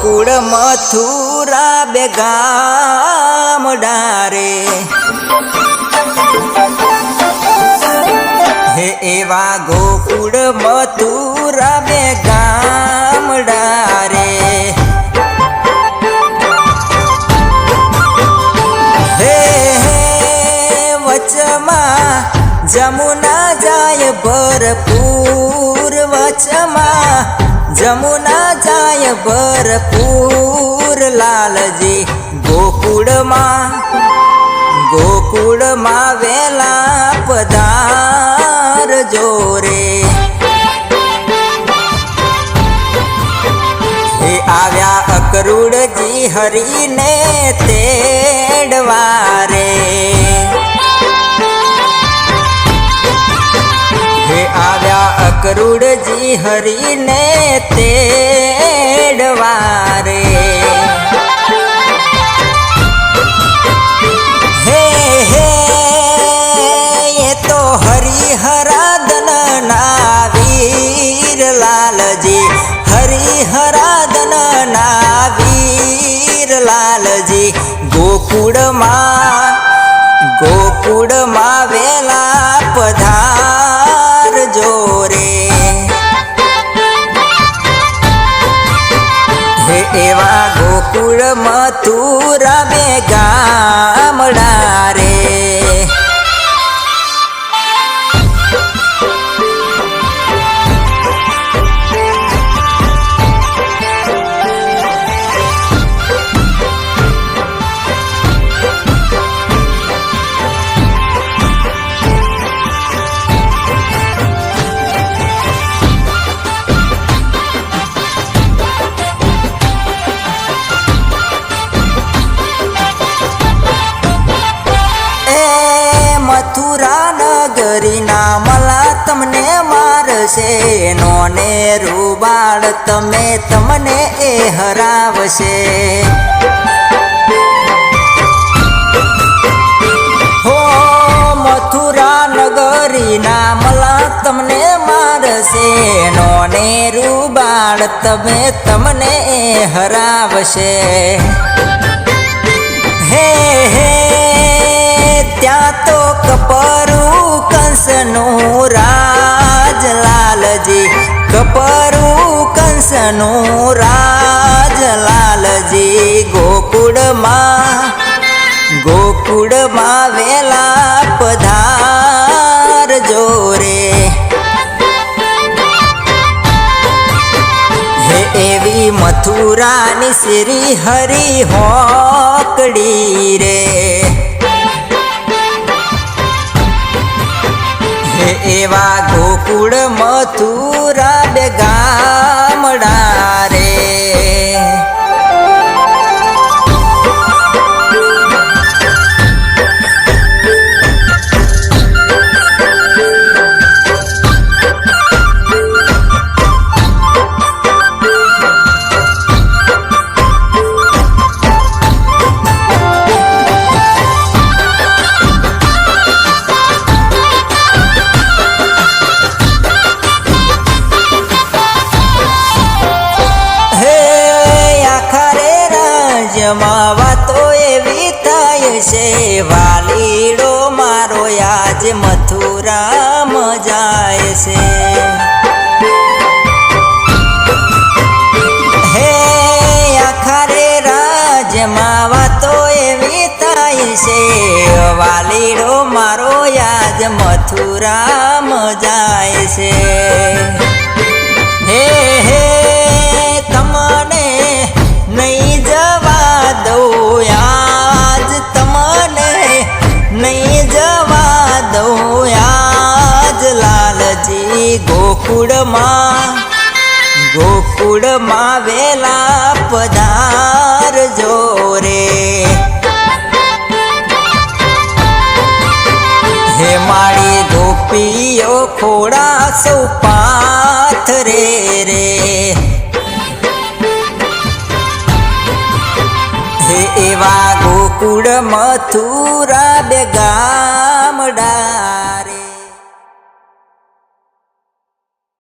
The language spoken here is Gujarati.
ગોકુળ મથુરા બે ગામડા રે હે એવા ગોકુળ મથુરા બે ગામડા રે હે વચમાં જમુના જાય ભરપૂર વચમાં જમુના જાય ભરપૂર લાલજી ગોકુળમાં વેલા પધાર જોરે હે આવ્યા અકરુડજી હરીને તેડવારે હે આવ્યા અકરુડજી હરીને તેડવારે હે હે એ તો હરિહરાદન ના વીર લાલજી હરિહરાદન ના વીર લાલજી ગોકુળમાં વેલા પધાર જોરે હે એવા ગોકુળ મથુરા બે ગામડા રે મથુરા નગરીના મલા તમને મારશે નોને રૂબાળ તમને એ હરાવશે હો મથુરા નગરીના મલા તમને મારશે નોને રૂબાળ તમને એ હરાવશે હે હે ત્યાં તો કપરું કંસનું રાજ લાલજી કપરું કંસનું રાજ લાલજી ગોકુળમાં વેલા પધાર જોરે હે એવી મથુરાની શ્રી હરિ હોકડી રે એવા ગોકુળ મથુરા બે ગામડા રે વાતો એવી થાય છે વાલીડો મારો આજ મથુરામાં જાય છે હે આખરે રાજમાં વાતો એવી થાય છે વાલીડો મારો આજ મથુરામાં જાય છે હે હે તમને નહીં જવા દઉં આજ તમને નહીં જવા દઉં આજ લાલજી ગોકુળમાં વેલા પધાર જોરે હે મારી ગોપીઓ ખોડા સૌ પાથરે રે હે એવા ગોકુળ મથુરા બે ગામડા